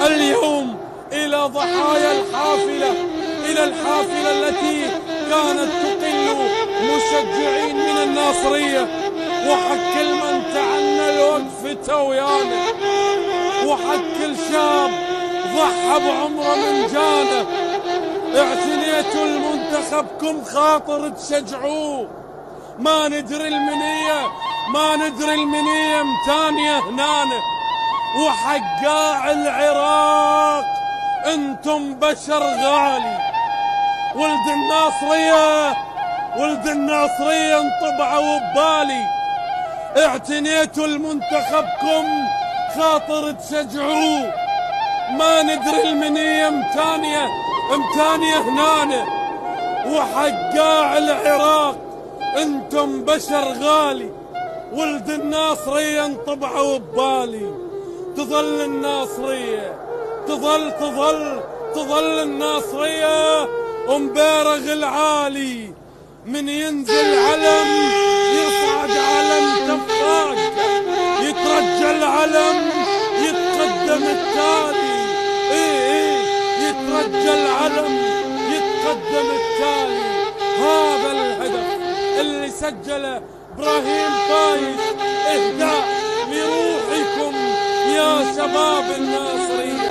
اليوم إلى ضحايا الحافلة، إلى الحافلة التي كانت تقل مشجعين من الناصرية، وحق من تعنى الوقفة ويانا، وحق الشاب ضحى بعمره من جانه. اعتنيتوا المنتخبكم خاطر تشجعوه، ما ندري المنية متانية هنانه. وحقاع العراق انتم بشر غالي، ولد الناصرية انطبعوا ببالي. اعتنيتوا المنتخبكم خاطر تشجعوه، ما ندري المنية متانية هنانه. وحقاع العراق انتم بشر غالي، ولد الناصرية انطبعوا ببالي. تظل الناصرية، تظل الناصرية ومبارغ العالي. من ينزل علم يصعد علم تفاق، يترجى العلم يتقدم التالي. يترجى العلم يتقدم التالي. هذا الهدف اللي سجله ابراهيم فايز، اهداء لروحكم يا شباب الناصرية.